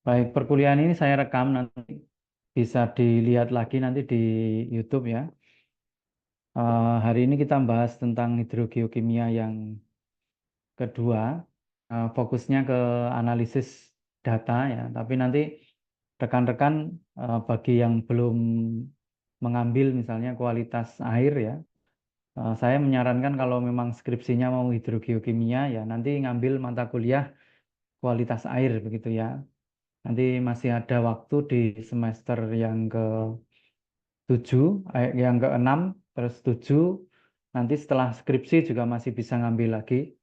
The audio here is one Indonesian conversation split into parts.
Baik, perkuliahan ini saya rekam nanti bisa dilihat lagi nanti di YouTube ya. Hari ini kita bahas tentang hidrogeokimia yang kedua, fokusnya ke analisis data ya. Tapi nanti rekan-rekan bagi yang belum mengambil misalnya kualitas air ya, saya menyarankan kalau memang skripsinya mau hidrogeokimia ya nanti ngambil mata kuliah kualitas air begitu ya. Nanti masih ada waktu di semester yang ke-7, yang ke-6, terus 7. Nanti setelah skripsi juga masih bisa ngambil lagi.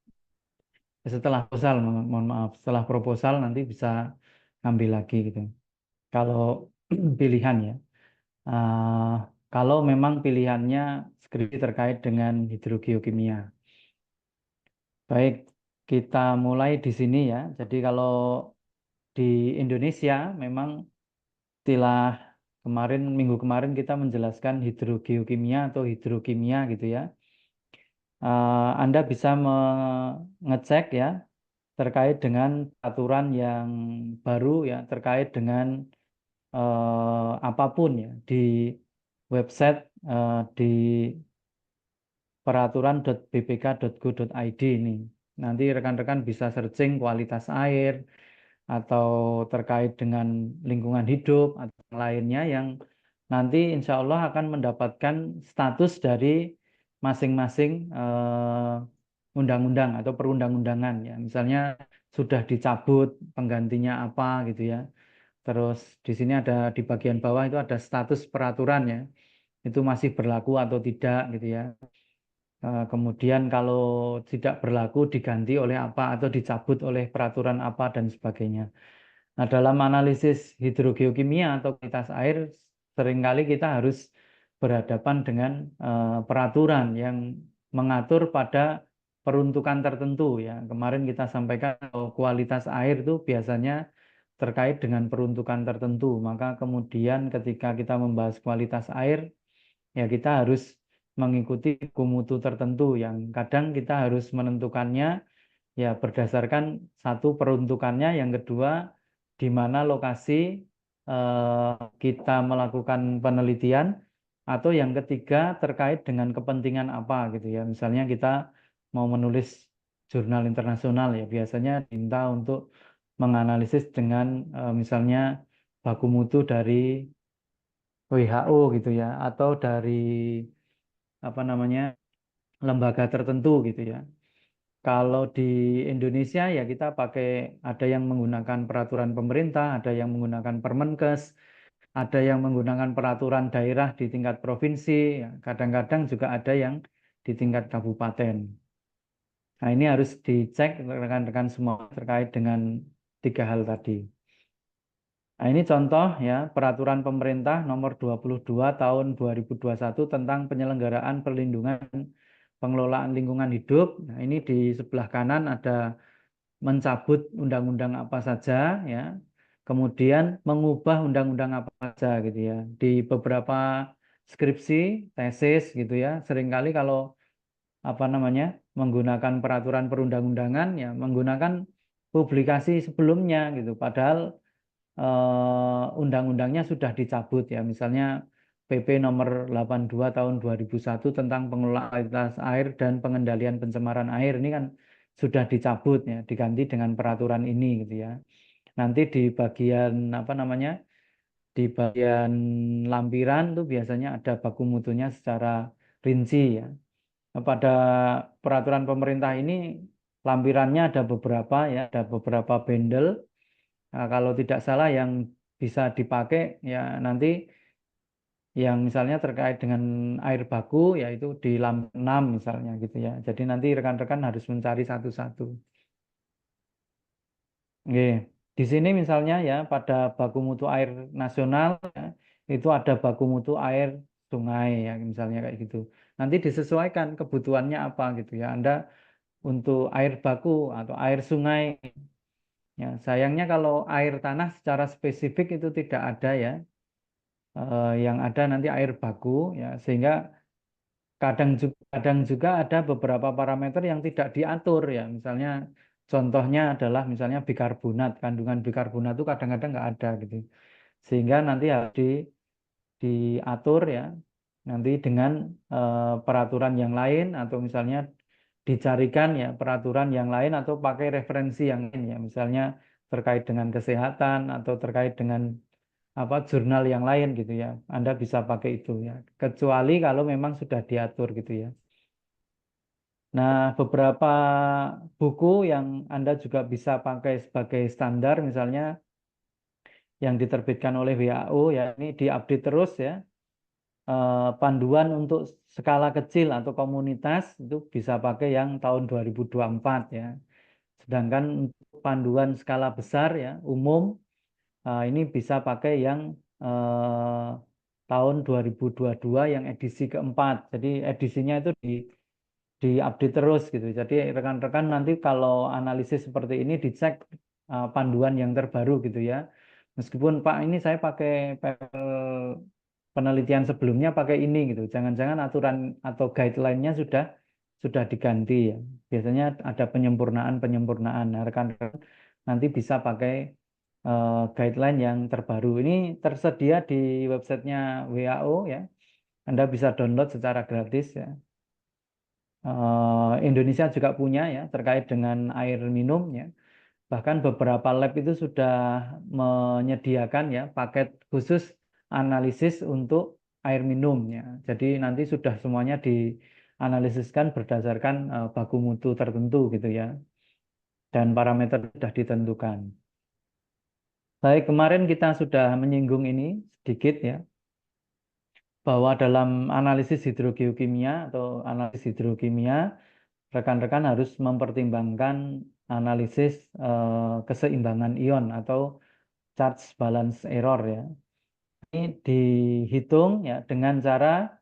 Setelah proposal, mohon maaf, setelah proposal nanti bisa ngambil lagi gitu. Kalau pilihan ya. Ah, Kalau memang pilihannya skripsi terkait dengan hidrogeokimia. Baik, kita mulai di sini ya. Jadi kalau di Indonesia memang istilah kemarin minggu kemarin kita menjelaskan hidrogeokimia atau hidrokimia gitu ya. Anda bisa mengecek ya terkait dengan aturan yang baru ya terkait dengan apapun ya di website di peraturan.bpk.go.id ini. Nanti rekan-rekan bisa searching kualitas air atau terkait dengan lingkungan hidup atau yang lainnya yang nanti insya Allah akan mendapatkan status dari masing-masing undang-undang atau perundang-undangan ya. Misalnya sudah dicabut penggantinya apa gitu ya. Terus di sini ada di bagian bawah itu ada status peraturan ya. Itu masih berlaku atau tidak gitu ya. Kemudian kalau tidak berlaku diganti oleh apa atau dicabut oleh peraturan apa dan sebagainya. Nah, dalam analisis hidrogeokimia atau kualitas air, seringkali kita harus berhadapan dengan peraturan yang mengatur pada peruntukan tertentu ya. Kemarin kita sampaikan kualitas air itu biasanya terkait dengan peruntukan tertentu. Maka kemudian ketika kita membahas kualitas air, ya kita harus mengikuti baku mutu tertentu yang kadang kita harus menentukannya ya berdasarkan satu peruntukannya, yang kedua di mana lokasi kita melakukan penelitian, atau yang ketiga terkait dengan kepentingan apa gitu ya. Misalnya kita mau menulis jurnal internasional ya biasanya diminta untuk menganalisis dengan misalnya baku mutu dari WHO gitu ya atau dari apa namanya lembaga tertentu gitu ya. Kalau di Indonesia ya kita pakai ada yang menggunakan peraturan pemerintah, ada yang menggunakan Permenkes, ada yang menggunakan peraturan daerah di tingkat provinsi, ya. Kadang-kadang juga ada yang di tingkat kabupaten. Nah, ini harus dicek rekan-rekan semua terkait dengan tiga hal tadi. Nah, ini contoh ya peraturan pemerintah nomor 22 tahun 2021 tentang penyelenggaraan perlindungan pengelolaan lingkungan hidup. Nah, ini di sebelah kanan ada mencabut undang-undang apa saja ya. Kemudian mengubah undang-undang apa saja gitu ya. Di beberapa skripsi, tesis gitu ya, seringkali kalau apa namanya menggunakan peraturan perundang-undangan ya menggunakan publikasi sebelumnya gitu. Padahal undang-undangnya sudah dicabut ya. Misalnya PP nomor 82 tahun 2001 tentang pengelolaan kualitas air dan pengendalian pencemaran air ini kan sudah dicabut ya, diganti dengan peraturan ini gitu ya. Nanti di bagian apa namanya? Di bagian lampiran tuh biasanya ada baku mutunya secara rinci ya. Pada peraturan pemerintah ini lampirannya ada beberapa ya, ada beberapa bendel. Nah, kalau tidak salah yang bisa dipakai ya nanti yang misalnya terkait dengan air baku yaitu di lampiran 6 misalnya gitu ya. Jadi nanti rekan-rekan harus mencari satu-satu. Oke. Di sini misalnya ya pada baku mutu air nasional ya, itu ada baku mutu air sungai ya misalnya kayak gitu. Nanti disesuaikan kebutuhannya apa gitu ya. Anda untuk air baku atau air sungai ya sayangnya kalau air tanah secara spesifik itu tidak ada ya. Yang ada nanti air baku ya sehingga kadang juga ada beberapa parameter yang tidak diatur ya misalnya Contohnya adalah misalnya bikarbonat, kandungan bikarbonat itu kadang-kadang nggak ada gitu. Sehingga nanti harus diatur ya, nanti dengan peraturan yang lain atau misalnya dicarikan ya peraturan yang lain atau pakai referensi yang lain ya, misalnya terkait dengan kesehatan atau terkait dengan apa jurnal yang lain gitu ya. Anda bisa pakai itu ya. Kecuali kalau memang sudah diatur gitu ya. Nah, beberapa buku yang Anda juga bisa pakai sebagai standar misalnya yang diterbitkan oleh WHO ya, ini diupdate terus ya. Panduan untuk skala kecil atau komunitas itu bisa pakai yang tahun 2024 ya. Sedangkan untuk panduan skala besar ya, umum ini bisa pakai yang eh, tahun 2022 yang edisi keempat. Jadi edisinya itu diupdate terus gitu. Jadi rekan-rekan nanti kalau analisis seperti ini dicek panduan yang terbaru gitu ya. Meskipun Pak ini saya pakai penelitian sebelumnya pakai ini gitu. Jangan-jangan aturan atau guideline-nya sudah diganti ya. Biasanya ada penyempurnaan-penyempurnaan. Nah, rekan-rekan nanti bisa pakai guideline yang terbaru. Ini tersedia di websitenya WHO ya. Anda bisa download secara gratis ya. Indonesia juga punya ya terkait dengan air minum ya. Bahkan beberapa lab itu sudah menyediakan ya paket khusus analisis untuk air minum ya. Jadi nanti sudah semuanya dianalisiskan berdasarkan baku mutu tertentu gitu ya. Dan parameter sudah ditentukan. Baik, kemarin kita sudah menyinggung ini sedikit ya, bahwa dalam analisis hidrogeokimia atau analisis hidrokimia rekan-rekan harus mempertimbangkan analisis keseimbangan ion atau charge balance error ya. Ini dihitung ya dengan cara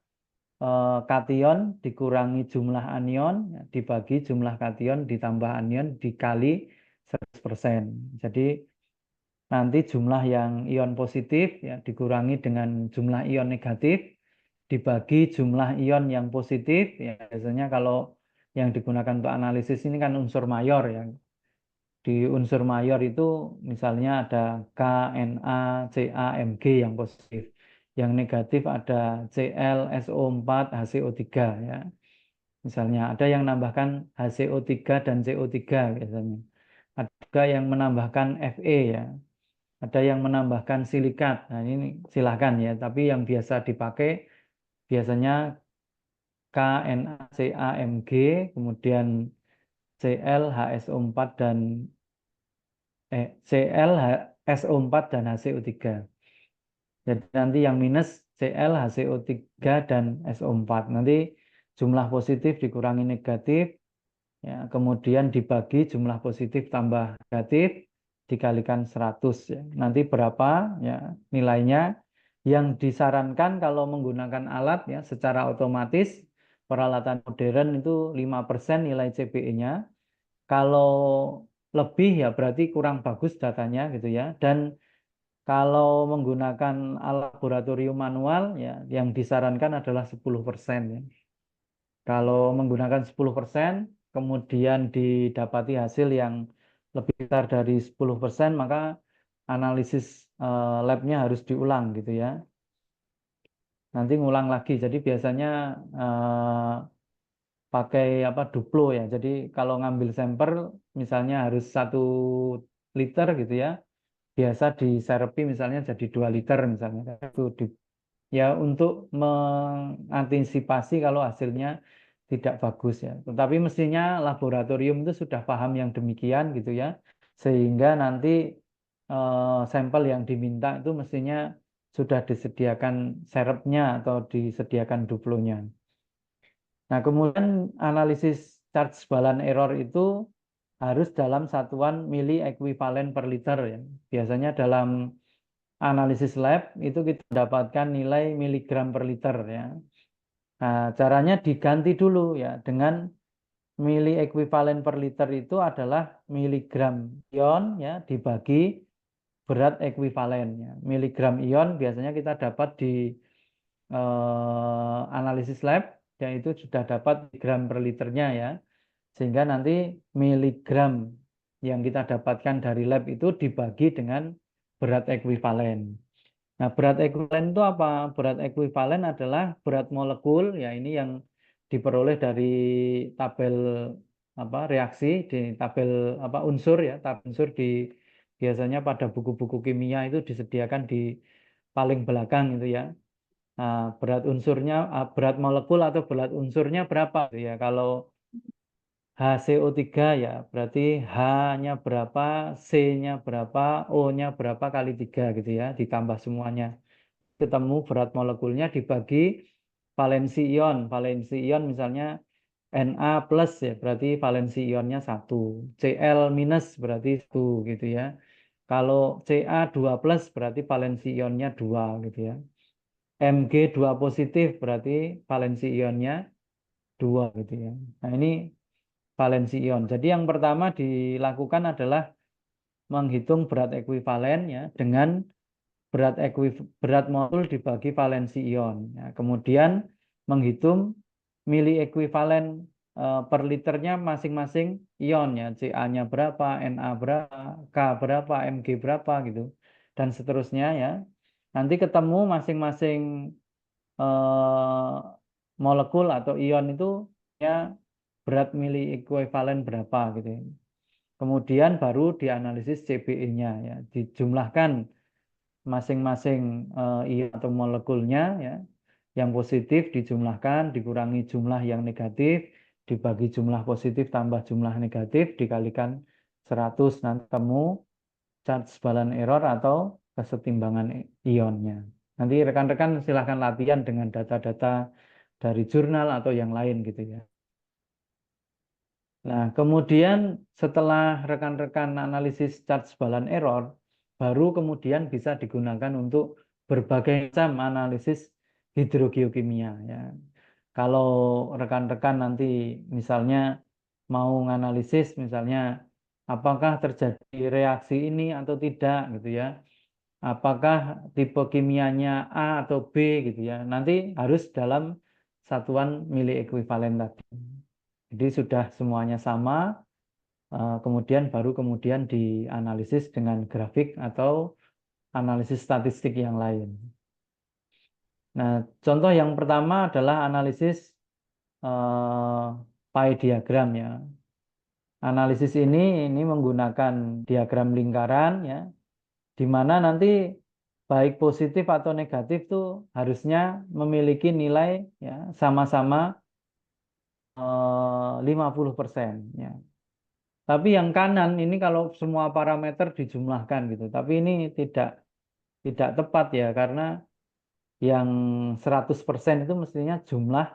kation dikurangi jumlah anion ya, dibagi jumlah kation ditambah anion dikali 100%. Jadi nanti jumlah yang ion positif ya dikurangi dengan jumlah ion negatif dibagi jumlah ion yang positif ya biasanya kalau yang digunakan untuk analisis ini kan unsur mayor ya. Di unsur mayor itu misalnya ada K, Na, Ca, Mg yang positif. Yang negatif ada Cl, SO4, HCO3 ya. Misalnya ada yang menambahkan HCO3 dan CO3 biasanya. Ada juga yang menambahkan Fe ya. Ada yang menambahkan silikat. Nah, ini silahkan ya, tapi yang biasa dipakai biasanya K, Na, Ca, Mg, kemudian Cl, HSO4 dan Cl, SO4 dan HCO3. Jadi nanti yang minus Cl, HCO3 dan SO4. Nanti jumlah positif dikurangi negatif, ya, kemudian dibagi jumlah positif tambah negatif dikalikan 100 ya. Nanti berapa ya nilainya yang disarankan kalau menggunakan alat ya secara otomatis peralatan modern itu 5% nilai CBE-nya. Kalau lebih ya berarti kurang bagus datanya gitu ya. Dan kalau menggunakan alat laboratorium manual ya yang disarankan adalah 10% ya. Kalau menggunakan 10% kemudian didapati hasil yang lebih besar dari 10% maka analisis labnya harus diulang gitu ya. Nanti ngulang lagi. Jadi biasanya pakai apa duplo ya. Jadi kalau ngambil sampel misalnya harus 1 liter gitu ya. Biasa diserepi misalnya jadi 2 liter misalnya. Itu ya untuk mengantisipasi kalau hasilnya tidak bagus ya. Tetapi mestinya laboratorium itu sudah paham yang demikian gitu ya. Sehingga nanti sampel yang diminta itu mestinya sudah disediakan serepnya atau disediakan duplonya. Nah, kemudian analisis charge balance error itu harus dalam satuan mili ekuivalen per liter ya. Biasanya dalam analisis lab itu kita dapatkan nilai miligram per liter ya. Nah, caranya diganti dulu ya dengan mili ekuivalen per liter itu adalah miligram ion ya dibagi berat ekuivalen ya. Miligram ion biasanya kita dapat di analisis lab yaitu sudah dapat gram per liternya ya. Sehingga nanti miligram yang kita dapatkan dari lab itu dibagi dengan berat ekuivalen. Nah, berat ekuivalen itu apa? Berat ekuivalen adalah berat molekul, ya ini yang diperoleh dari tabel apa reaksi di tabel apa unsur ya, tabel unsur di biasanya pada buku-buku kimia itu disediakan di paling belakang itu ya. Nah, berat unsurnya, berat molekul atau berat unsurnya berapa gitu ya? Kalau HCO3 ya, berarti H-nya berapa, C-nya berapa, O-nya berapa kali 3 gitu ya, ditambah semuanya. Ketemu berat molekulnya dibagi valensi ion. Valensi ion misalnya Na plus ya, berarti valensi ionnya 1. Cl minus berarti 1 gitu ya. Kalau Ca2 plus berarti valensi ionnya 2 gitu ya. Mg2 positif berarti valensi ionnya 2 gitu ya. Nah, ini valensi ion. Jadi yang pertama dilakukan adalah menghitung berat ekuivalen ya dengan berat molekul dibagi valensi ion. Ya, kemudian menghitung mili ekuivalen per liternya masing-masing ion ya. Ca-nya berapa, Na berapa, K berapa, Mg berapa gitu. Dan seterusnya ya. Nanti ketemu masing-masing eh, molekul atau ion itu ya berat mili ekuivalen berapa gitu ya. Kemudian baru dianalisis CBE-nya ya, dijumlahkan masing-masing ion atau molekulnya ya. Yang positif dijumlahkan, dikurangi jumlah yang negatif, dibagi jumlah positif tambah jumlah negatif dikalikan 100 nanti kamu charge balance error atau kesetimbangan ionnya. Nanti rekan-rekan silahkan latihan dengan data-data dari jurnal atau yang lain gitu ya. Nah, kemudian setelah rekan-rekan analisis charge balance error, baru kemudian bisa digunakan untuk berbagai macam analisis hidrogeokimia ya. Kalau rekan-rekan nanti misalnya mau menganalisis misalnya apakah terjadi reaksi ini atau tidak gitu ya. Apakah tipe kimianya A atau B gitu ya. Nanti harus dalam satuan mili ekuivalen tadi. Jadi sudah semuanya sama, kemudian dianalisis dengan grafik atau analisis statistik yang lain. Nah, contoh yang pertama adalah analisis pie diagram ya. Analisis ini menggunakan diagram lingkaran ya, di mana nanti baik positif atau negatif tuh harusnya memiliki nilai ya sama-sama 50% ya. Tapi yang kanan ini kalau semua parameter dijumlahkan gitu. Tapi ini tidak tepat ya karena yang 100% itu mestinya jumlah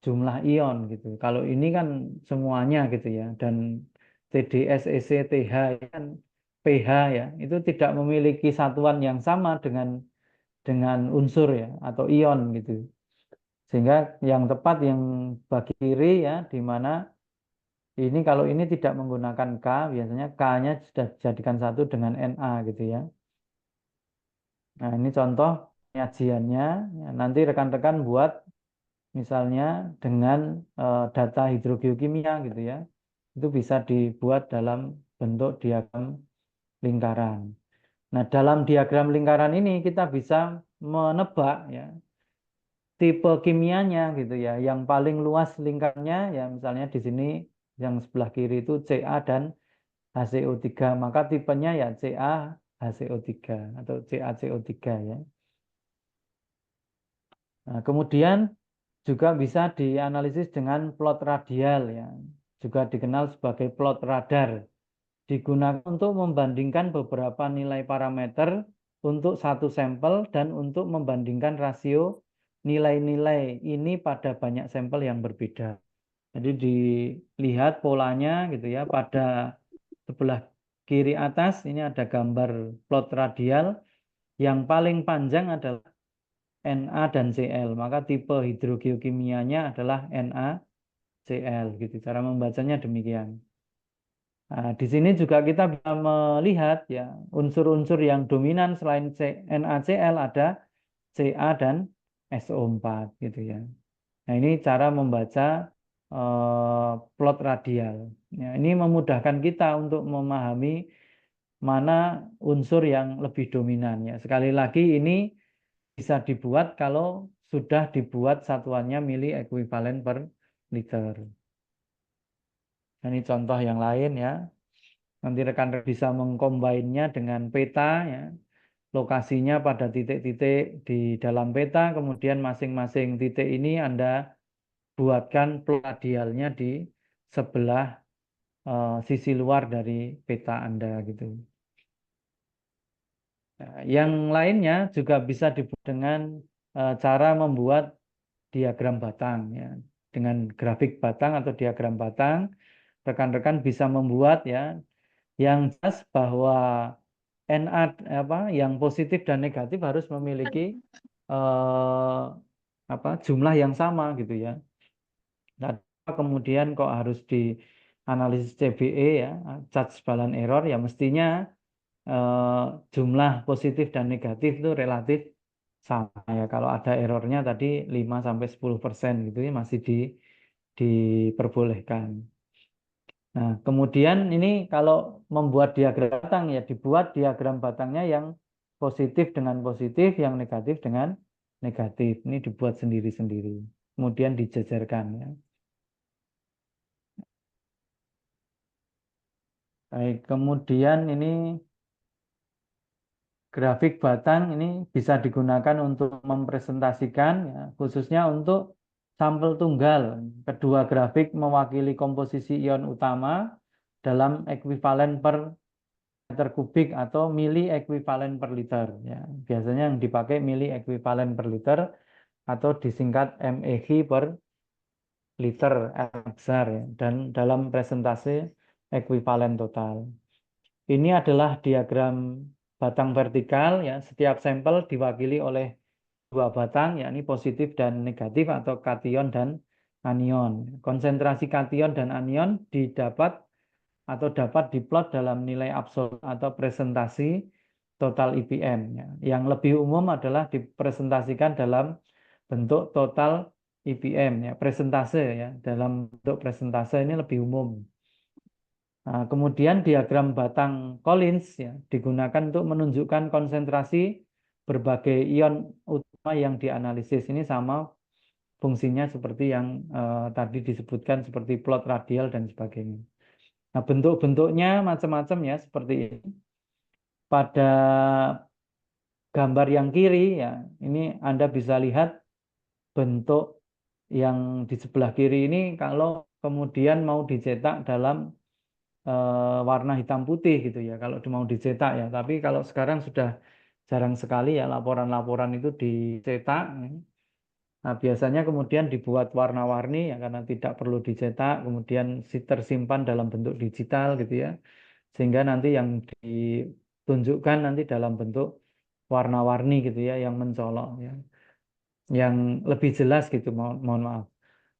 jumlah ion gitu. Kalau ini kan semuanya gitu ya dan TDS, EC, TH kan pH ya, itu tidak memiliki satuan yang sama dengan unsur ya atau ion gitu. Sehingga yang tepat yang bagi kiri ya di mana ini kalau ini tidak menggunakan K, biasanya K-nya sudah dijadikan satu dengan Na gitu ya. Nah, ini contoh penyajiannya. Ya, nanti rekan-rekan buat misalnya dengan data hidrogeokimia gitu ya. Itu bisa dibuat dalam bentuk diagram lingkaran. Nah, dalam diagram lingkaran ini kita bisa menebak ya tipe kimianya gitu ya. Yang paling luas lingkarnya ya misalnya di sini yang sebelah kiri itu Ca dan HCO3, maka tipenya ya CaHCO3 atau CaCO3 ya. Nah, kemudian juga bisa dianalisis dengan plot radial ya. Juga dikenal sebagai plot radar. Digunakan untuk membandingkan beberapa nilai parameter untuk satu sampel dan untuk membandingkan rasio nilai-nilai ini pada banyak sampel yang berbeda. Jadi dilihat polanya gitu ya pada sebelah kiri atas ini ada gambar plot radial yang paling panjang adalah Na dan Cl. Maka tipe hidrogeokimianya adalah NaCl gitu. Cara membacanya demikian. Nah, di sini juga kita bisa melihat ya unsur-unsur yang dominan selain NaCl ada Ca dan SO4 gitu ya. Nah, ini cara membaca plot radial. Ya, ini memudahkan kita untuk memahami mana unsur yang lebih dominan ya. Sekali lagi ini bisa dibuat kalau sudah dibuat satuannya mili ekuivalen per liter. Ini contoh yang lain ya. Nanti rekan-rekan bisa mengcombine-nya dengan peta ya. Lokasinya pada titik-titik di dalam peta, kemudian masing-masing titik ini Anda buatkan plot radialnya di sebelah sisi luar dari peta Anda gitu. Nah, yang lainnya juga bisa dibuat dengan cara membuat diagram batang ya. Dengan grafik batang atau diagram batang, rekan-rekan bisa membuat ya yang jelas bahwa NA yang positif dan negatif harus memiliki eh, jumlah yang sama gitu ya. Nah, kemudian kok harus dianalisis CBE ya, charge balance error ya mestinya eh, jumlah positif dan negatif itu relatif sama ya. Kalau ada errornya tadi 5-10% gitu ya masih diperbolehkan. Nah, kemudian ini kalau membuat diagram batang ya dibuat diagram batangnya yang positif dengan positif, yang negatif dengan negatif. Ini dibuat sendiri-sendiri. Kemudian dijajarkan ya. Baik, kemudian ini grafik batang ini bisa digunakan untuk mempresentasikan ya, khususnya untuk sampel tunggal. Kedua grafik mewakili komposisi ion utama dalam ekuivalen per meter kubik atau mili ekuivalen per liter. Ya, biasanya yang dipakai mili ekuivalen per liter atau disingkat MEG per liter besar ya, dan dalam presentase ekuivalen total. Ini adalah diagram batang vertikal ya. Setiap sampel diwakili oleh dua batang, yakni positif dan negatif atau kation dan anion. Konsentrasi kation dan anion didapat atau dapat diplot dalam nilai absolut atau presentasi total IPM. Ya. Yang lebih umum adalah dipresentasikan dalam bentuk total IPM ya, presentase ya. Dalam bentuk presentase ini lebih umum. Nah, kemudian diagram batang Collins ya, digunakan untuk menunjukkan konsentrasi berbagai ion utama yang dianalisis. Ini sama fungsinya seperti yang tadi disebutkan seperti plot radial dan sebagainya. Nah, bentuk-bentuknya macam-macam ya seperti ini. Pada gambar yang kiri ya, ini Anda bisa lihat bentuk yang di sebelah kiri ini kalau kemudian mau dicetak dalam warna hitam putih gitu ya kalau mau dicetak ya. Tapi kalau sekarang sudah jarang sekali ya laporan-laporan itu dicetak. Nah, biasanya kemudian dibuat warna-warni ya karena tidak perlu dicetak, kemudian tersimpan dalam bentuk digital gitu ya. Sehingga nanti yang ditunjukkan nanti dalam bentuk warna-warni gitu ya yang mencolok ya. Yang lebih jelas gitu, mohon maaf.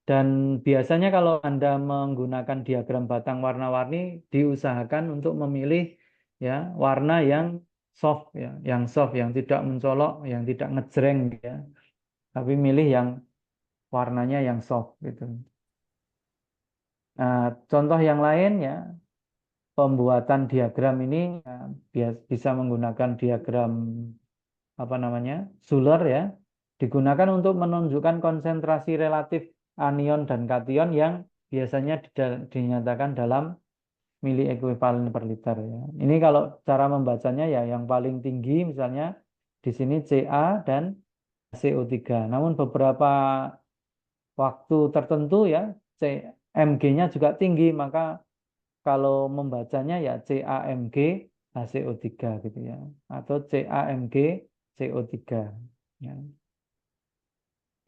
Dan biasanya kalau Anda menggunakan diagram batang warna-warni, diusahakan untuk memilih ya warna yang soft ya, yang tidak mencolok, yang tidak ngejreng ya, tapi milih yang warnanya yang soft gitu. Nah, contoh yang lain ya, pembuatan diagram ini ya, bisa menggunakan diagram apa namanya, Zuller ya, digunakan untuk menunjukkan konsentrasi relatif anion dan kation yang biasanya dinyatakan dalam mili ekuivalen per liter ya. Ini kalau cara membacanya ya yang paling tinggi misalnya di sini Ca dan CO3. Namun beberapa waktu tertentu ya Mg-nya juga tinggi, maka kalau membacanya ya CaMg HCO3 gitu ya atau CaMg CO3 ya.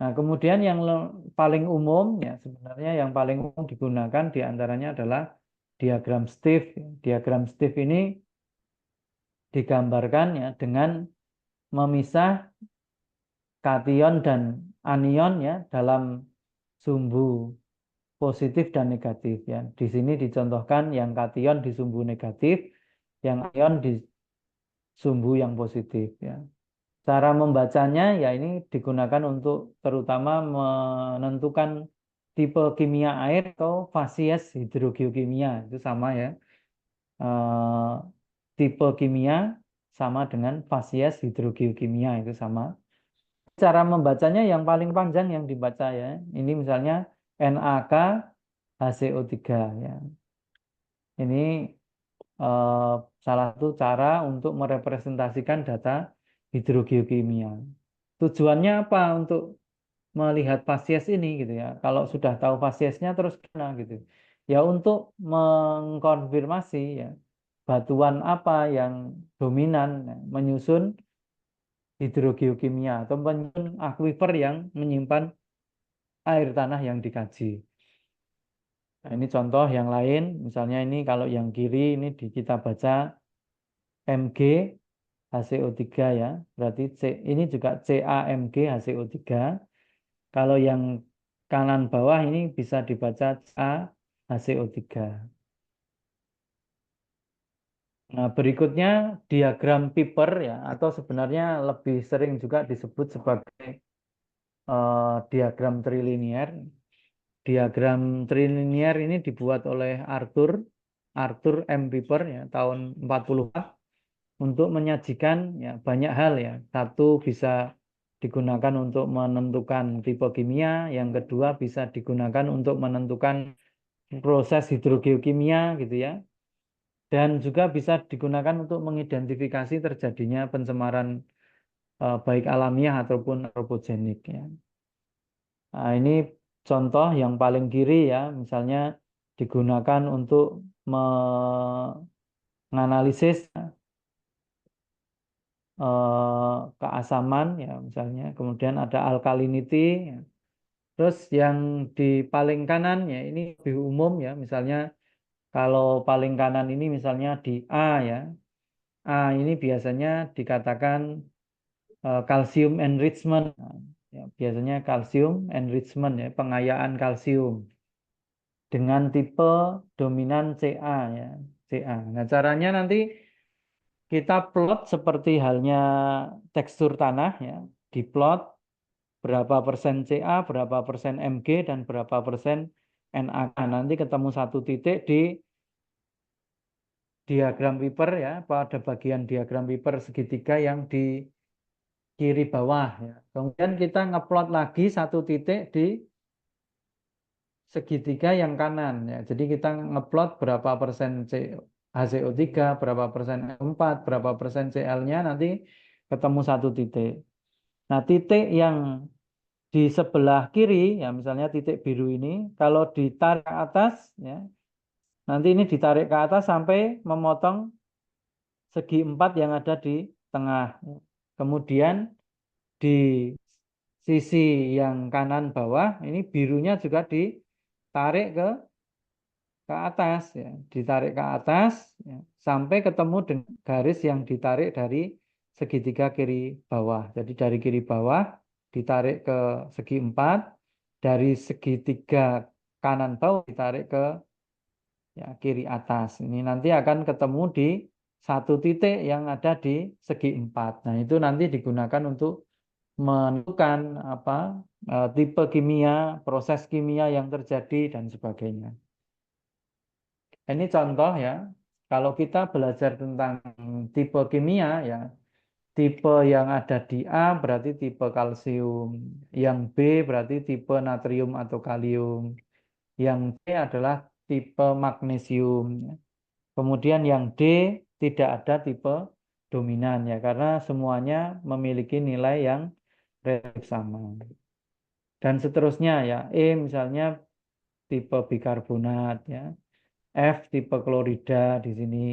Nah, kemudian yang paling umum ya sebenarnya yang paling umum digunakan diantaranya adalah diagram Stiff. Diagram Stiff ini digambarkan ya dengan memisah kation dan anion ya dalam sumbu positif dan negatif ya. Di sini dicontohkan yang kation di sumbu negatif, yang anion di sumbu yang positif ya. Cara membacanya ya ini digunakan untuk terutama menentukan tipe kimia air atau fasies hidrogeokimia itu sama ya. Eh, Tipe kimia sama dengan fasies hidrogeokimia itu sama. Cara membacanya yang paling panjang yang dibaca ya. Ini misalnya NaK HCO3 ya. Ini eh, salah satu cara untuk merepresentasikan data hidrogeokimia. Tujuannya apa untuk melihat fasies ini gitu ya. Kalau sudah tahu fasiesnya terus gimana gitu. Ya untuk mengkonfirmasi ya batuan apa yang dominan ya, menyusun hidrogeokimia atau menyusun akuifer yang menyimpan air tanah yang dikaji. Nah, ini contoh yang lain, misalnya ini kalau yang kiri ini kita baca Mg HCO3 ya, berarti ini juga CaMg HCO3. Kalau yang kanan bawah ini bisa dibaca CaHCO3. Nah, berikutnya diagram Piper ya, atau sebenarnya lebih sering juga disebut sebagai diagram trilinier. Diagram trilinier ini dibuat oleh Arthur M. Piper ya, tahun 40-an untuk menyajikan ya banyak hal ya. Satu bisa digunakan untuk menentukan tipe kimia, yang kedua bisa digunakan untuk menentukan proses hidrogeokimia gitu ya. Dan juga bisa digunakan untuk mengidentifikasi terjadinya pencemaran baik alamiah ataupun antropogenik ya. Nah, ini contoh yang paling kiri ya, misalnya digunakan untuk menganalisis keasaman ya misalnya, kemudian ada alkalinity ya. Terus yang di paling kanan ya ini lebih umum ya, misalnya kalau paling kanan ini misalnya di A ya. A ini biasanya dikatakan calcium enrichment. Nah, ya, biasanya calcium enrichment ya, pengayaan kalsium dengan tipe dominan Ca ya, Ca. Nah, caranya nanti kita plot seperti halnya tekstur tanah ya, diplot berapa persen Ca, berapa persen Mg, dan berapa persen NaK. Nanti ketemu satu titik di diagram Piper ya, pada bagian diagram Piper segitiga yang di kiri bawah ya. Kemudian kita ngeplot lagi satu titik di segitiga yang kanan ya. Jadi kita ngeplot berapa persen HCO3, berapa persen O4, berapa persen Cl-nya, nanti ketemu satu titik. Nah, titik yang di sebelah kiri ya, misalnya titik biru ini, kalau ditarik ke atas ya, nanti ini ditarik ke atas sampai memotong segi empat yang ada di tengah. Kemudian di sisi yang kanan bawah ini birunya juga ditarik ke atas ya, ditarik ke atas ya, sampai ketemu dengan garis yang ditarik dari segitiga kiri bawah. Jadi dari kiri bawah ditarik ke segi empat, dari segitiga kanan bawah ditarik ke ya, kiri atas. Ini nanti akan ketemu di satu titik yang ada di segi empat. Nah, itu nanti digunakan untuk menentukan apa tipe kimia, proses kimia yang terjadi dan sebagainya. Ini contoh ya. Kalau kita belajar tentang tipe kimia ya, tipe yang ada di A berarti tipe kalsium, yang B berarti tipe natrium atau kalium, yang C adalah tipe magnesium. Ya. Kemudian yang D tidak ada tipe dominan ya, karena semuanya memiliki nilai yang relatif sama. Dan seterusnya ya, E misalnya tipe bikarbonat ya, F tipe klorida di sini,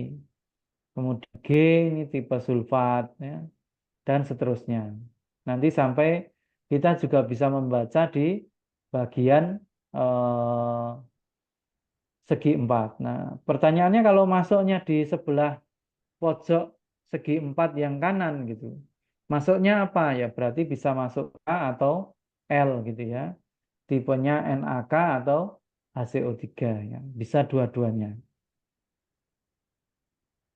kemudian G ini tipe sulfat ya, dan seterusnya. Nanti sampai kita juga bisa membaca di bagian eh, segi empat. Nah, pertanyaannya kalau masuknya di sebelah pojok segi empat yang kanan gitu, masuknya apa ya? Berarti bisa masuk A atau L gitu ya. Tipenya NaK atau HCO3 ya. Bisa dua-duanya.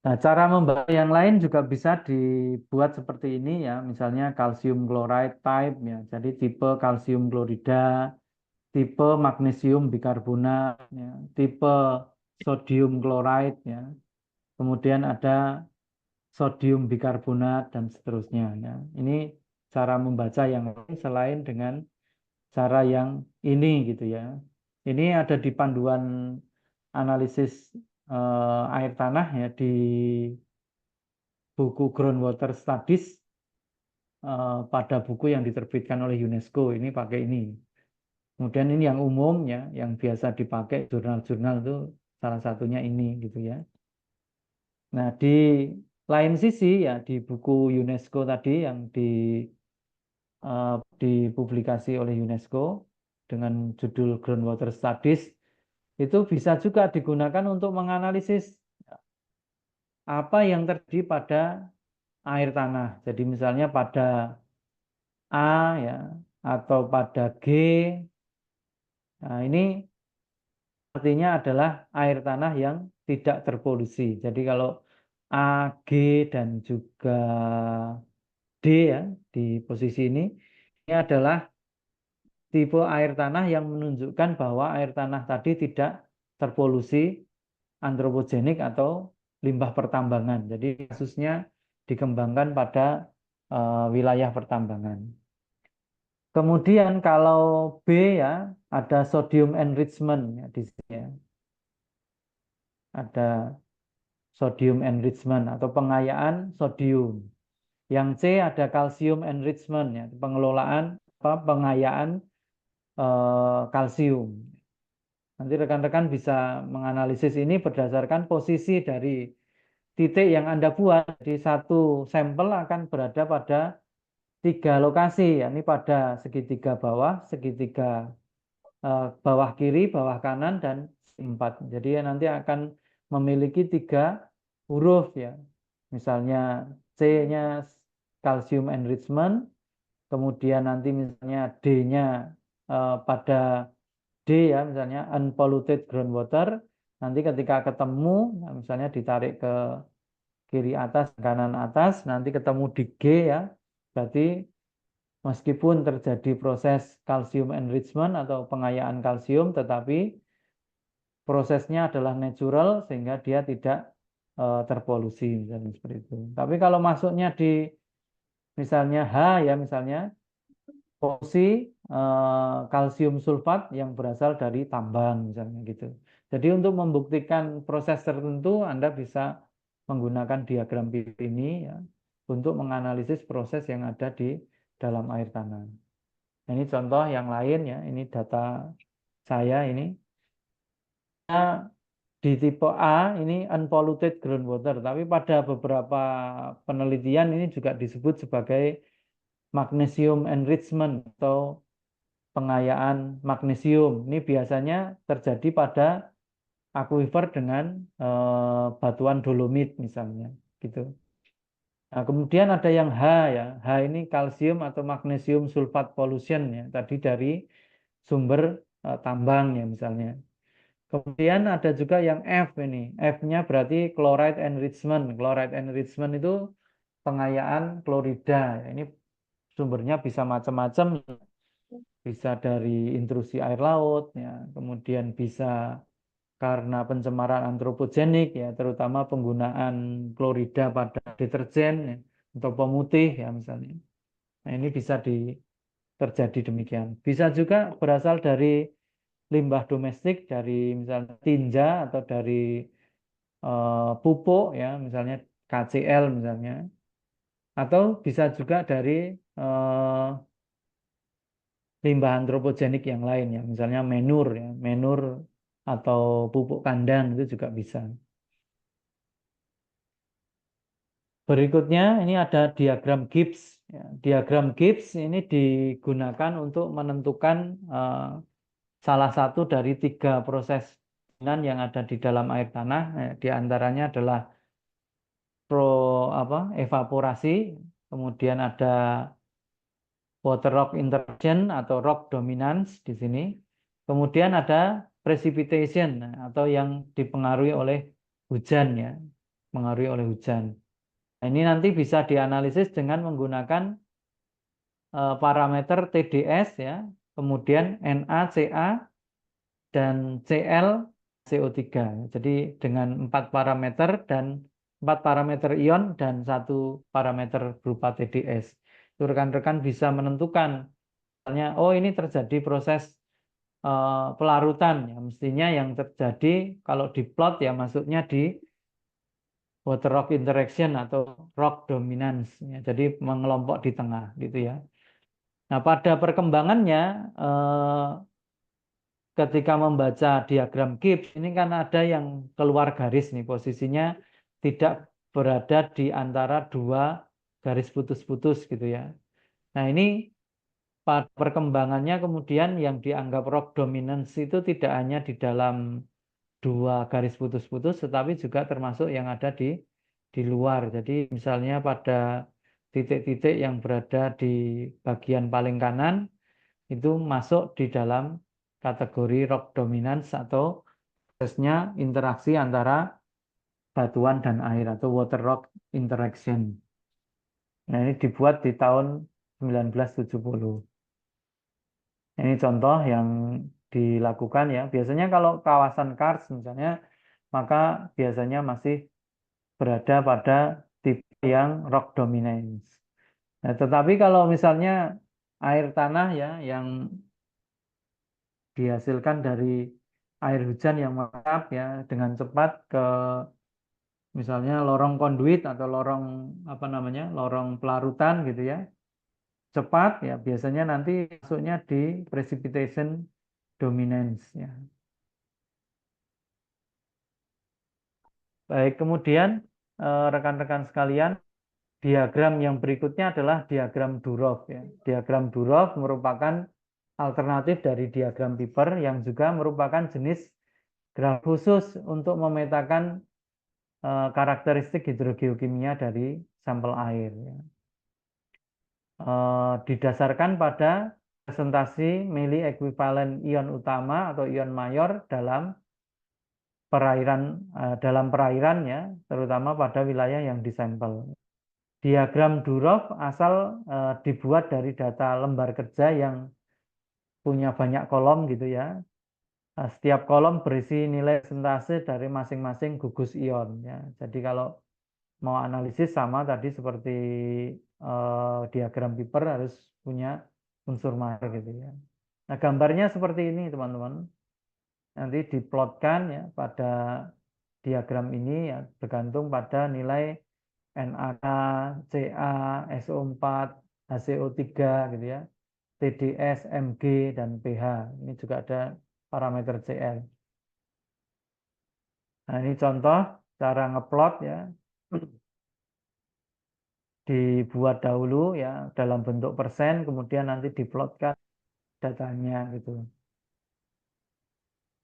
Nah, cara membaca yang lain juga bisa dibuat seperti ini ya. Misalnya kalsium chloride type ya. Jadi tipe kalsium klorida tipe magnesium bikarbonat, ya, tipe sodium chloride, ya. Kemudian ada sodium bikarbonat dan seterusnya. Ya. Ini cara membaca yang lain selain dengan cara yang ini gitu ya. Ini ada di panduan analisis air tanah ya di buku Groundwater Studies pada buku yang diterbitkan oleh UNESCO ini pakai ini. Kemudian ini yang umum ya, yang biasa dipakai jurnal-jurnal itu salah satunya ini gitu ya. Nah, di lain sisi ya di buku UNESCO tadi yang dipublikasi oleh UNESCO dengan judul Groundwater Studies itu bisa juga digunakan untuk menganalisis apa yang terjadi pada air tanah. Jadi misalnya pada A ya atau pada G. Nah, ini artinya adalah air tanah yang tidak terpolusi. Jadi kalau A, G dan juga D ya di posisi ini adalah tipe air tanah yang menunjukkan bahwa air tanah tadi tidak terpolusi antropogenik atau limbah pertambangan. Jadi kasusnya dikembangkan pada wilayah pertambangan. Kemudian kalau B ya ada sodium enrichment ya di sini ya. Ada sodium enrichment atau pengayaan sodium. Yang C ada calcium enrichment ya, pengelolaan pengayaan kalsium. Nanti rekan-rekan bisa menganalisis ini berdasarkan posisi dari titik yang Anda buat. Di satu sampel akan berada pada 3 lokasi, yakni pada segitiga bawah, segitiga bawah kiri, bawah kanan, dan 4. Jadi nanti akan memiliki 3 huruf ya. Misalnya C-nya calcium enrichment, kemudian nanti misalnya D-nya pada D ya, misalnya unpolluted groundwater. Nanti ketika ketemu, nah misalnya ditarik ke kiri atas, kanan atas, nanti ketemu di G ya. Berarti meskipun terjadi proses calcium enrichment atau pengayaan kalsium, tetapi prosesnya adalah natural sehingga dia tidak terpolusi misalnya seperti itu. Tapi kalau masuknya di misalnya H ya misalnya polusi kalsium sulfat yang berasal dari tambang misalnya gitu. Jadi untuk membuktikan proses tertentu Anda bisa menggunakan diagram PIP ini ya untuk menganalisis proses yang ada di dalam air tanah. Ini contoh yang lain ya, ini data saya ini. Di tipe A ini unpolluted groundwater, tapi pada beberapa penelitian ini juga disebut sebagai magnesium enrichment atau pengayaan magnesium. Ini biasanya terjadi pada akuifer dengan batuan dolomit misalnya, gitu. Nah, kemudian ada yang H ya. H ini kalsium atau magnesium sulfat pollution ya. Tadi dari sumber tambang ya misalnya. Kemudian ada juga yang F ini. F-nya berarti chloride enrichment. Chloride enrichment itu pengayaan klorida. Ini sumbernya bisa macam-macam. Bisa dari intrusi air laut, ya. Kemudian bisa karena pencemaran antropogenik, ya, terutama penggunaan klorida pada deterjen ya, atau pemutih, ya misalnya. Nah, ini bisa terjadi demikian. Bisa juga berasal dari limbah domestik, dari misalnya tinja atau dari pupuk, ya, misalnya KCl misalnya. Atau bisa juga dari eh, limbah antropogenik yang lain ya, misalnya menur ya, menur atau pupuk kandang itu juga bisa. Berikutnya ini ada diagram Gibbs. Ya, diagram Gibbs ini digunakan untuk menentukan salah satu dari 3 proses yang ada di dalam air tanah. Di antaranya adalah evaporasi, kemudian ada water rock interaction atau rock dominance di sini. Kemudian ada precipitation atau yang dipengaruhi oleh hujan ya, pengaruhi oleh hujan. Nah, ini nanti bisa dianalisis dengan menggunakan parameter TDS ya. kemudian NaCa, dan Cl CO3. Jadi dengan 4 parameter dan 4 parameter ion dan 1 parameter berupa TdS. Itu rekan-rekan bisa menentukan, misalnya, oh ini terjadi proses pelarutan, ya mestinya yang terjadi kalau di plot ya masuknya di water rock interaction atau rock dominance, ya. Jadi mengelompok di tengah gitu ya. Nah, pada perkembangannya ketika membaca diagram Gibbs ini kan ada yang keluar garis nih, posisinya tidak berada di antara dua garis putus-putus gitu ya. Nah, ini pada perkembangannya kemudian yang dianggap rock dominance itu tidak hanya di dalam dua garis putus-putus, tetapi juga termasuk yang ada di luar. Jadi misalnya pada titik-titik yang berada di bagian paling kanan itu masuk di dalam kategori rock dominance atau prosesnya interaksi antara batuan dan air atau water rock interaction. Nah, ini dibuat di tahun 1970. Ini contoh yang dilakukan ya. Biasanya kalau kawasan karst misalnya, maka biasanya masih berada pada tipe yang rock dominance. Nah, tetapi kalau misalnya air tanah ya yang dihasilkan dari air hujan yang menguap ya dengan cepat ke misalnya lorong konduit atau lorong apa namanya lorong pelarutan gitu ya, cepat ya biasanya nanti masuknya di precipitation dominance ya. Baik, kemudian rekan-rekan sekalian, diagram yang berikutnya adalah diagram Duroff ya. Diagram Duroff merupakan alternatif dari diagram Piper yang juga merupakan jenis graf khusus untuk memetakan karakteristik hidrogeokimia dari sampel air ya. Didasarkan pada presentasi mili ekuivalen ion utama atau ion mayor dalam perairan ya, terutama pada wilayah yang disampel. Diagram Duroff asal dibuat dari data lembar kerja yang punya banyak kolom gitu ya. Setiap kolom berisi nilai persentase dari masing-masing gugus ion ya. Jadi kalau mau analisis sama tadi seperti diagram Piper harus punya unsur mayor gitu ya. Nah, gambarnya seperti ini teman-teman. Nanti diplotkan ya pada diagram ini ya bergantung pada nilai NaK, Ca, SO4, HCO3 gitu ya, TdS, Mg, dan pH. Ini juga ada parameter Cl. Nah, ini contoh cara ngeplot ya. Dibuat dahulu ya dalam bentuk persen, kemudian nanti diplotkan datanya gitu.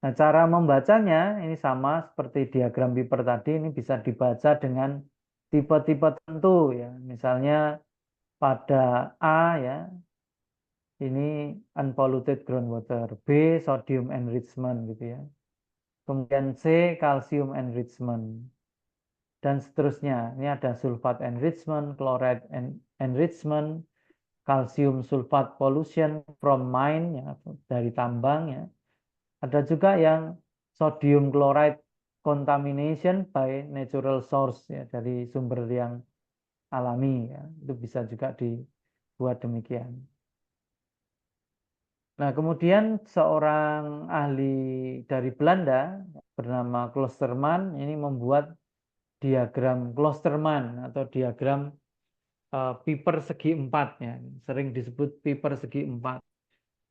Nah, cara membacanya ini sama seperti diagram Piper tadi, ini bisa dibaca dengan tipe-tipe tertentu ya. Misalnya pada A ya, ini unpolluted groundwater, B sodium enrichment gitu ya. Kemudian C calcium enrichment dan seterusnya. Ini ada sulfat enrichment, chloride enrichment, calcium sulfat pollution from mine ya, dari tambang ya. Ada juga yang sodium chloride contamination by natural source ya, dari sumber yang alami ya. Itu bisa juga dibuat demikian. Nah, kemudian seorang ahli dari Belanda bernama Klosterman ini membuat diagram Klosterman atau diagram Piper segi empat ya, sering disebut Piper segi empat.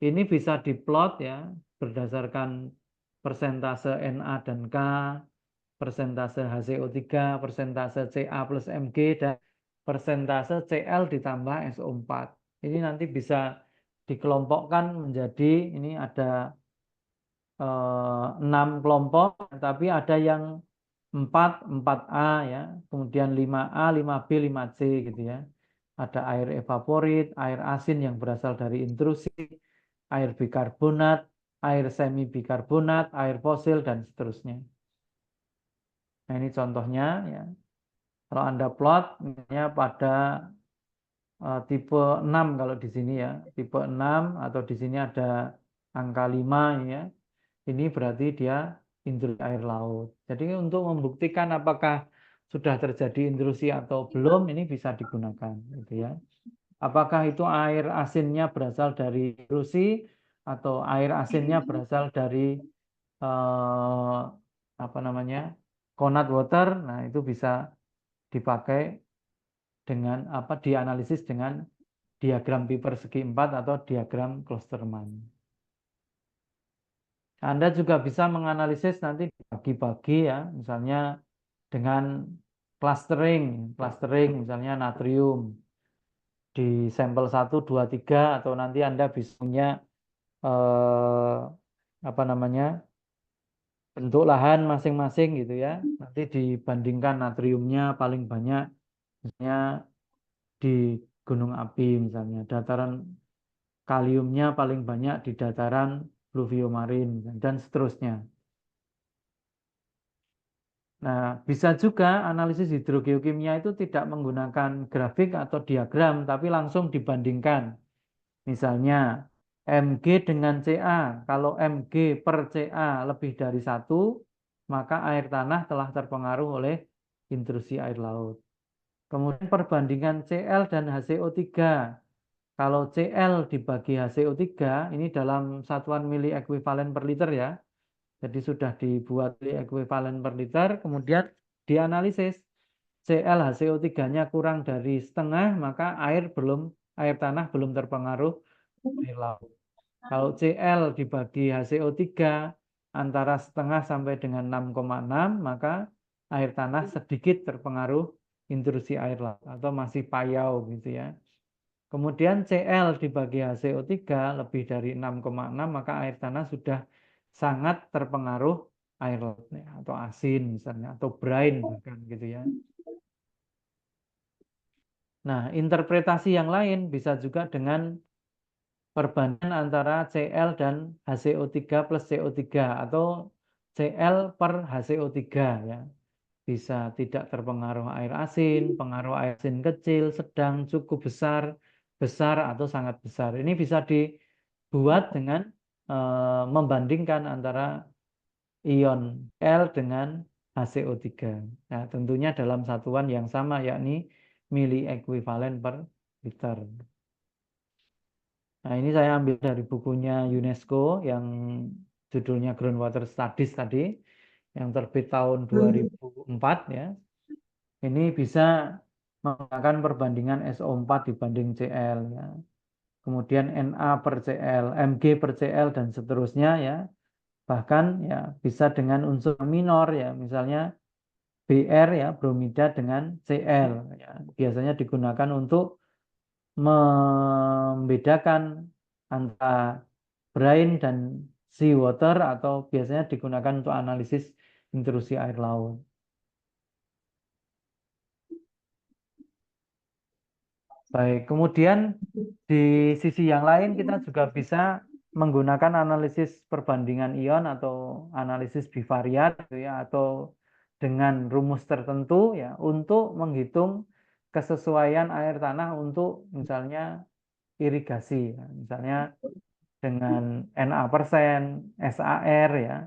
Ini bisa diplot ya berdasarkan persentase Na dan K, persentase HCO3, persentase Ca plus Mg, dan persentase Cl ditambah SO4. Ini nanti bisa dikelompokkan menjadi, ini ada 6 kelompok, tapi ada yang 4A ya, kemudian 5A, 5B, 5C gitu ya. Ada air evaporit, air asin yang berasal dari intrusi, air bikarbonat, air semi bikarbonat, air fosil, dan seterusnya. Nah, ini contohnya ya. Kalau Anda plot, misalnya pada tipe 6 kalau di sini ya. Tipe 6 atau di sini ada angka 5 ini ya. Ini berarti dia intrusi air laut. Jadi untuk membuktikan apakah sudah terjadi intrusi atau belum, ini bisa digunakan gitu ya. Apakah itu air asinnya berasal dari intrusi atau air asinnya berasal dari eh, apa namanya, conat water. Nah, itu bisa dipakai dengan apa, dianalisis dengan diagram pi persegi 4 atau diagram Klosterman. Anda juga bisa menganalisis nanti bagi-bagi ya, misalnya dengan clustering misalnya natrium di sampel 1, 2, 3, atau nanti Anda bisa punya eh, apa namanya, bentuk lahan masing-masing gitu ya. Nanti dibandingkan natriumnya paling banyak misalnya di gunung api misalnya, dataran kaliumnya paling banyak di dataran pluviomarin dan seterusnya. Nah, bisa juga analisis hidrogeokimia itu tidak menggunakan grafik atau diagram, tapi langsung dibandingkan. Misalnya, Mg dengan Ca. Kalau Mg per Ca lebih dari 1, maka air tanah telah terpengaruh oleh intrusi air laut. Kemudian perbandingan Cl dan HCO3. Kalau Cl dibagi HCO3, ini dalam satuan mili ekuivalen per liter ya. Jadi sudah dibuat ekuivalen per liter, kemudian dianalisis. ClHCO3-nya kurang dari setengah, maka air tanah belum terpengaruh air laut. Kalau Cl dibagi HCO3 antara setengah sampai dengan 6,6, maka air tanah sedikit terpengaruh intrusi air laut atau masih payau gitu ya. Kemudian Cl dibagi HCO3 lebih dari 6,6, maka air tanah sudah sangat terpengaruh air laut atau asin misalnya atau brine bahkan gitu ya. Nah, interpretasi yang lain bisa juga dengan perbandingan antara Cl dan HCO3 plus CO3 atau Cl per HCO3 ya. Bisa tidak terpengaruh air asin, pengaruh air asin kecil, sedang, cukup besar, besar atau sangat besar. Ini bisa dibuat dengan membandingkan antara ion L dengan HCO3. Nah, tentunya dalam satuan yang sama yakni mili ekuivalen per liter. Nah, ini saya ambil dari bukunya UNESCO yang judulnya Groundwater Studies tadi, yang terbit tahun 2004 ya. Ini bisa menggunakan perbandingan SO4 dibanding Cl ya. Kemudian Na per Cl, Mg per Cl dan seterusnya ya. Bahkan ya bisa dengan unsur minor ya, misalnya Br ya, bromida dengan Cl ya. Biasanya digunakan untuk membedakan antara brine dan seawater atau biasanya digunakan untuk analisis intrusi air laut. Baik, kemudian di sisi yang lain kita juga bisa menggunakan analisis perbandingan ion atau analisis bivariat gitu ya, atau dengan rumus tertentu ya untuk menghitung kesesuaian air tanah untuk misalnya irigasi ya. Misalnya dengan Na%, SAR ya,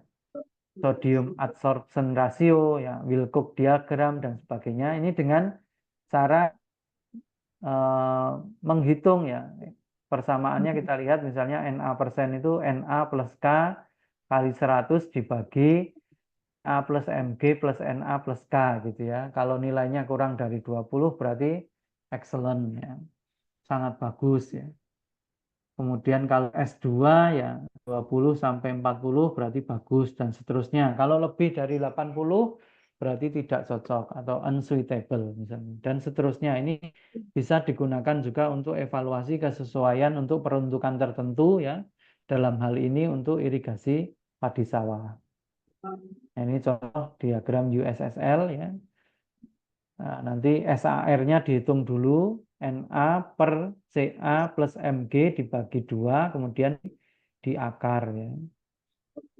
sodium adsorption ratio ya, Wilcox diagram dan sebagainya. Ini dengan cara eh, menghitung ya. Persamaannya kita lihat misalnya Na% itu Na plus K kali 100 dibagi A plus Mg plus Na plus K gitu ya. Kalau nilainya kurang dari 20 berarti excellent ya. Sangat bagus ya. Kemudian kalau S2 ya 20 sampai 40 berarti bagus dan seterusnya. Kalau lebih dari 80 berarti tidak cocok atau unsuitable misalnya. Dan seterusnya. Ini bisa digunakan juga untuk evaluasi kesesuaian untuk peruntukan tertentu ya. Dalam hal ini untuk irigasi padi sawah. Nah, ini contoh diagram USSL ya. Nah, nanti SAR-nya dihitung dulu, Na per Ca plus Mg dibagi 2, kemudian diakar ya.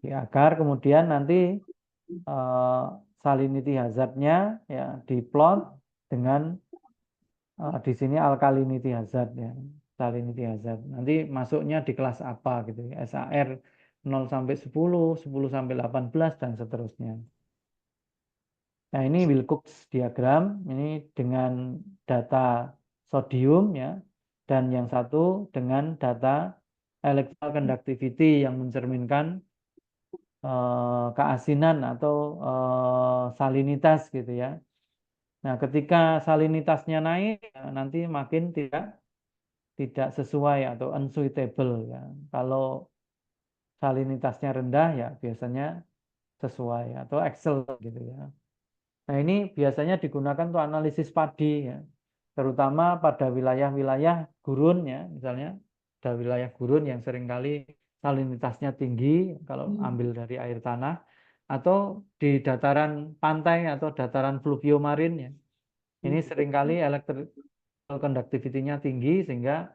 Diakar, kemudian nanti eh, salinity hazard-nya ya diplot dengan Di sini alkalinity hazard ya, salinity hazard. Nanti masuknya di kelas apa gitu ya, SAR 0 sampai 10, 10 sampai 18 dan seterusnya. Nah, ini Wilcox diagram, ini dengan data sodium ya, dan yang satu dengan data electrical conductivity yang mencerminkan keasinan atau salinitas gitu ya. Nah, ketika salinitasnya naik, ya, nanti makin tidak sesuai atau unsuitable ya. Kalau salinitasnya rendah ya biasanya sesuai atau excellent gitu ya. Nah, ini biasanya digunakan untuk analisis padi ya. Terutama pada wilayah-wilayah gurun ya, misalnya ada wilayah gurun yang seringkali salinitasnya tinggi kalau ambil dari air tanah, atau di dataran pantai atau dataran fluviomarin ya. Ini seringkali electrical conductivity-nya tinggi sehingga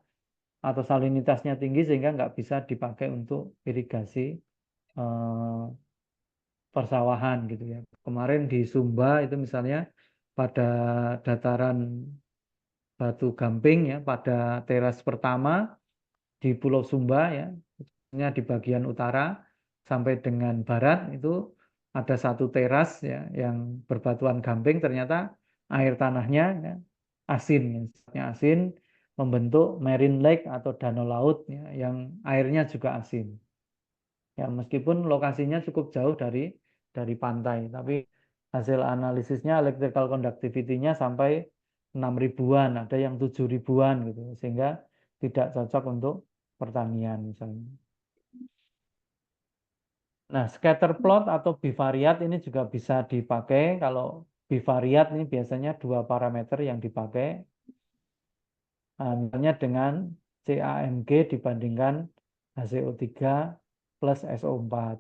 atau salinitasnya tinggi sehingga nggak bisa dipakai untuk irigasi eh, persawahan gitu ya. Kemarin di Sumba itu misalnya pada dataran Batu Gamping ya, pada teras pertama di Pulau Sumba ya, khususnya di bagian utara sampai dengan barat itu ada satu teras ya yang berbatuan gamping, ternyata air tanahnya ya, asin ya, sifatnya asin, membentuk marine lake atau danau laut ya, yang airnya juga asin. Ya, meskipun lokasinya cukup jauh dari pantai, tapi hasil analisisnya electrical conductivity-nya sampai 6 ribuan, ada yang 7 ribuan gitu, sehingga tidak cocok untuk pertanian misalnya. Nah, scatter plot atau bivariat ini juga bisa dipakai. Kalau bivariat ini biasanya dua parameter yang dipakai, misalnya dengan CAMG dibandingkan HCO3 plus SO4.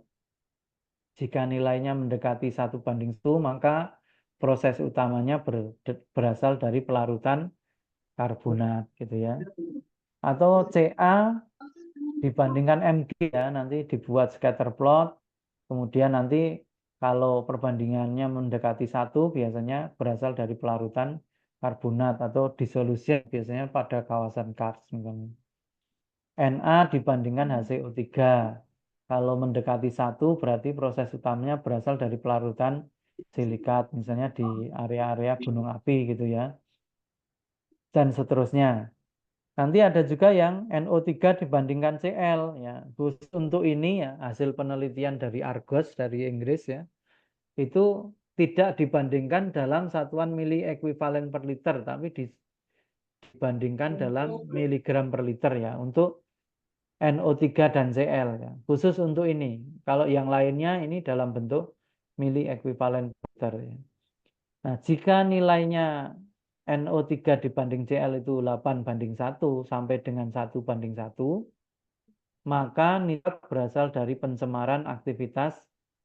Jika nilainya mendekati 1:1, maka proses utamanya berasal dari pelarutan karbonat gitu ya. Atau CA dibandingkan MG ya, nanti dibuat scatter plot, kemudian nanti kalau perbandingannya mendekati 1 biasanya berasal dari pelarutan karbonat atau dissolusi biasanya pada kawasan karst misalnya. Na dibandingkan HCO3. Kalau mendekati 1 berarti proses utamanya berasal dari pelarutan silikat, misalnya di area-area gunung api gitu ya. Dan seterusnya. Nanti ada juga yang NO3 dibandingkan Cl ya. Khusus untuk ini ya hasil penelitian dari Argos dari Inggris ya. Itu tidak dibandingkan dalam satuan mili ekuivalen per liter tapi dibandingkan dalam miligram per liter ya untuk NO3 dan Cl ya. Khusus untuk ini. Kalau yang lainnya ini dalam bentuk mili ekuivalen per liter ya. Nah, jika nilainya NO3 dibanding Cl itu 8:1 sampai dengan 1:1, maka nilai berasal dari pencemaran aktivitas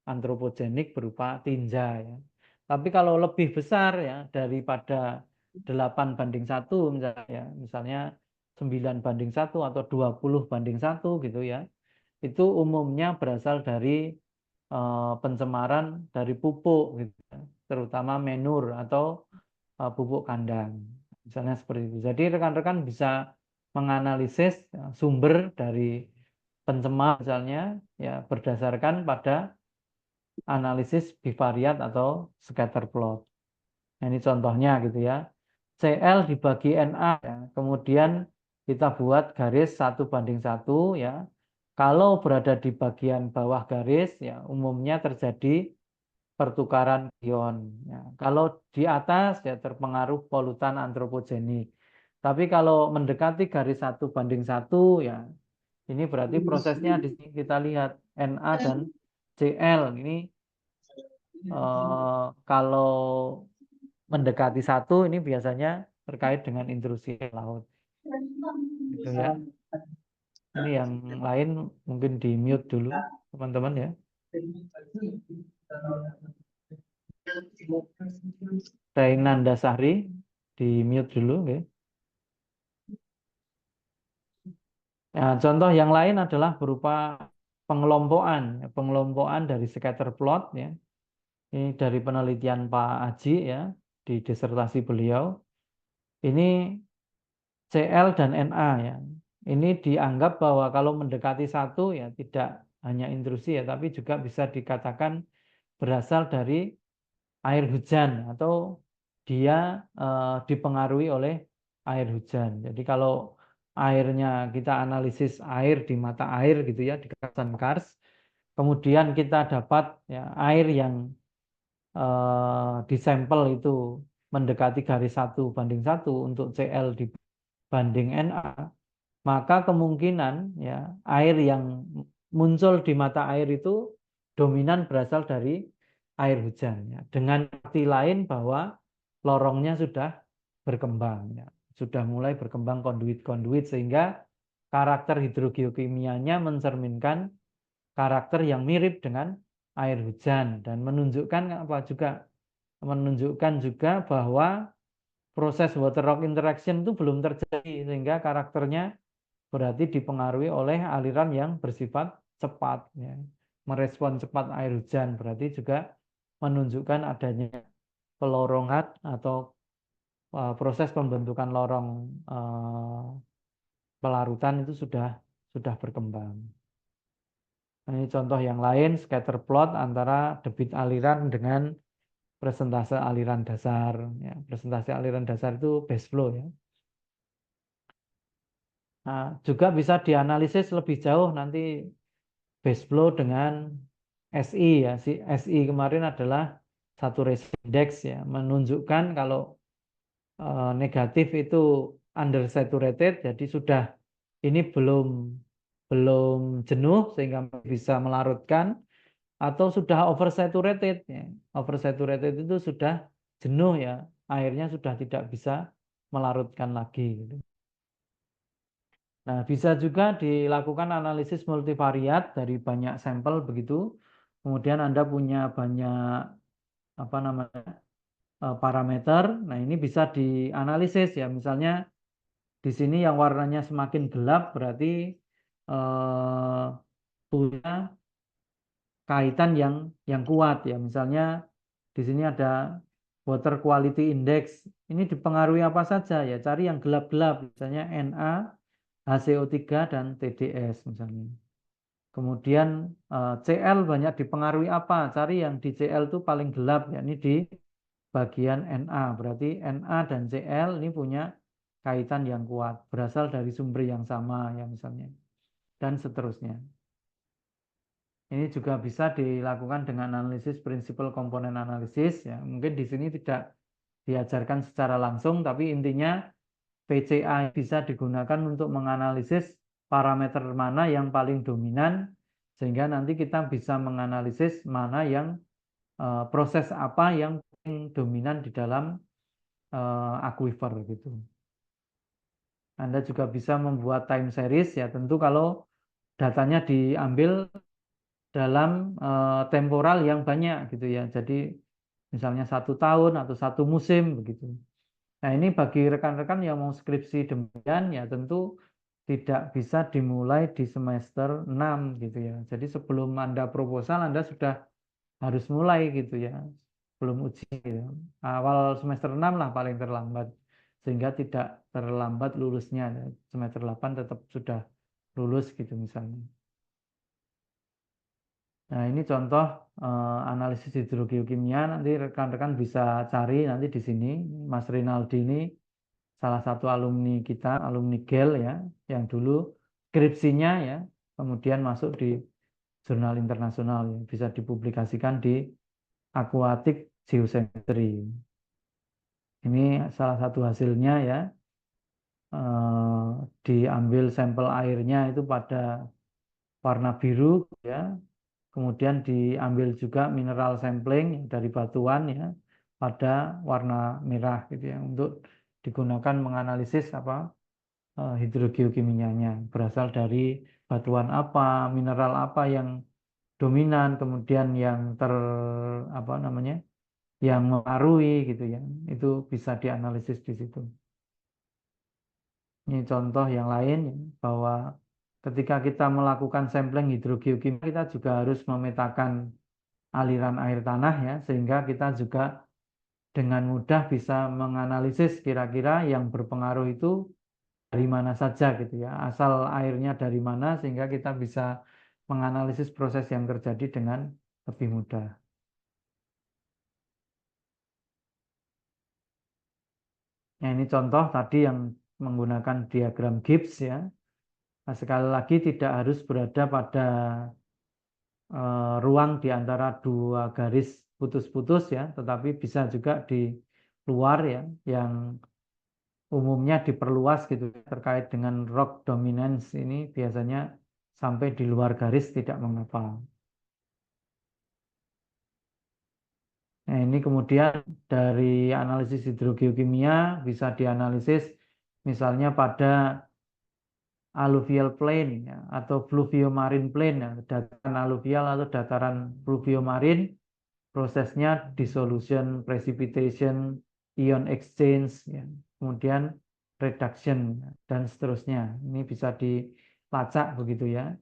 antropogenik berupa tinja ya. Tapi kalau lebih besar ya daripada 8:1 misalnya, misalnya 9:1 atau 20:1 gitu ya, itu umumnya berasal dari pencemaran dari pupuk gitu, terutama menur atau pupuk kandang. Misalnya seperti itu. Jadi rekan-rekan bisa menganalisis sumber dari pencemar misalnya ya berdasarkan pada analisis bivariat atau scatter plot. Nah, ini contohnya gitu ya. Cl dibagi Na ya. Kemudian kita buat garis 1:1 ya. Kalau berada di bagian bawah garis ya umumnya terjadi pertukaran ion. Ya. Kalau di atas ya terpengaruh polutan antropogenik. Tapi kalau mendekati garis 1:1 ya ini berarti prosesnya di sini kita lihat Na dan Cl ini kalau mendekati 1 ini biasanya terkait dengan intrusi laut. Gitu ya. Ini yang lain mungkin di mute dulu teman-teman ya. Rainanda Sari di mute dulu. Okay. Nah, contoh yang lain adalah berupa pengelompokan dari scatter plot ya. Ini dari penelitian Pak Aji ya di disertasi beliau. Ini Cl dan Na ya. Ini dianggap bahwa kalau mendekati satu ya tidak hanya intrusi ya, tapi juga bisa dikatakan berasal dari air hujan atau dia dipengaruhi oleh air hujan. Jadi kalau airnya kita analisis air di mata air gitu ya di kawasan Kars, kemudian kita dapat ya air yang di sampel itu mendekati garis 1:1 untuk Cl dibanding Na, maka kemungkinan ya air yang muncul di mata air itu dominan berasal dari air hujan ya. Dengan arti lain bahwa lorongnya sudah berkembang ya. Sudah mulai berkembang konduit-konduit sehingga karakter hidrogeokimianya mencerminkan karakter yang mirip dengan air hujan dan menunjukkan apa juga menunjukkan juga bahwa proses water rock interaction itu belum terjadi sehingga karakternya berarti dipengaruhi oleh aliran yang bersifat cepat ya. Merespon cepat air hujan berarti juga menunjukkan adanya pelorongan atau proses pembentukan lorong pelarutan itu sudah berkembang. Ini contoh yang lain scatter plot antara debit aliran dengan presentase aliran dasar ya. Presentase aliran dasar itu base flow ya. Nah, juga bisa dianalisis lebih jauh nanti base flow dengan SI ya. Si SI kemarin adalah saturation index ya, menunjukkan kalau negatif itu undersaturated, jadi sudah ini belum jenuh sehingga bisa melarutkan atau sudah oversaturated ya. Oversaturated itu sudah jenuh ya, airnya sudah tidak bisa melarutkan lagi gitu. Nah, bisa juga dilakukan analisis multivariat dari banyak sampel begitu. Kemudian Anda punya banyak apa namanya parameter. Nah, ini bisa dianalisis ya. Misalnya di sini yang warnanya semakin gelap berarti punya kaitan yang kuat ya. Misalnya di sini ada water quality index. Ini dipengaruhi apa saja ya? Cari yang gelap-gelap, misalnya Na, HCO3 dan TDS misalnya. Kemudian Cl banyak dipengaruhi apa? Cari yang di Cl itu paling gelap, yakni di bagian Na. Berarti Na dan Cl ini punya kaitan yang kuat, berasal dari sumber yang sama ya misalnya. Dan seterusnya. Ini juga bisa dilakukan dengan analisis prinsipal komponen analisis ya. Mungkin di sini tidak diajarkan secara langsung, tapi intinya PCA bisa digunakan untuk menganalisis parameter mana yang paling dominan, sehingga nanti kita bisa menganalisis mana yang proses apa yang paling dominan di dalam aquifer gitu. Anda juga bisa membuat time series ya, tentu kalau datanya diambil dalam temporal yang banyak gitu ya. Jadi misalnya 1 tahun atau 1 musim begitu. Nah, ini bagi rekan-rekan yang mau skripsi demikian ya tentu tidak bisa dimulai di semester 6 gitu ya. Jadi sebelum Anda proposal Anda sudah harus mulai gitu ya. Belum uji gitu. Awal semester 6 lah paling terlambat. Sehingga tidak terlambat lulusnya. Semester 8 tetap sudah lulus gitu misalnya. Nah, ini contoh analisis hidrogeokimia. Nanti rekan-rekan bisa cari nanti di sini. Mas Rinaldi ini salah satu alumni kita, alumni GEL ya, yang dulu skripsinya ya, kemudian masuk di jurnal internasional ya, bisa dipublikasikan di Aquatic Geochemistry. Ini salah satu hasilnya ya, diambil sampel airnya itu pada warna biru ya, kemudian diambil juga mineral sampling dari batuan ya pada warna merah gitu ya untuk digunakan menganalisis apa hidrogeokimianya berasal dari batuan apa, mineral apa yang dominan, kemudian yang apa namanya, yang mempengaruhi gitu ya. Itu bisa dianalisis di situ. Ini contoh yang lain bahwa ketika kita melakukan sampling hidrogeokimia kita juga harus memetakan aliran air tanah ya, sehingga kita juga dengan mudah bisa menganalisis kira-kira yang berpengaruh itu dari mana saja gitu ya, asal airnya dari mana sehingga kita bisa menganalisis proses yang terjadi dengan lebih mudah. Nah, ini contoh tadi yang menggunakan diagram Gibbs ya. Nah, sekali lagi tidak harus berada pada ruang di antara dua garis putus-putus ya, tetapi bisa juga di luar ya, yang umumnya diperluas gitu terkait dengan rock dominance ini biasanya sampai di luar garis tidak mengapa. Nah, ini kemudian dari analisis hidrogeokimia bisa dianalisis misalnya pada alluvial plain ya, atau fluviomarine plain ya, dataran aluvial atau dataran fluviomarine, prosesnya dissolution, precipitation, ion exchange ya, kemudian reduction ya, dan seterusnya. Ini bisa dilacak begitu ya.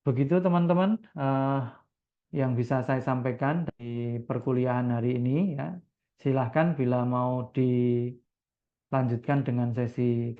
Begitu teman-teman yang bisa saya sampaikan di perkuliahan hari ini ya. Silahkan bila mau dilanjutkan dengan sesi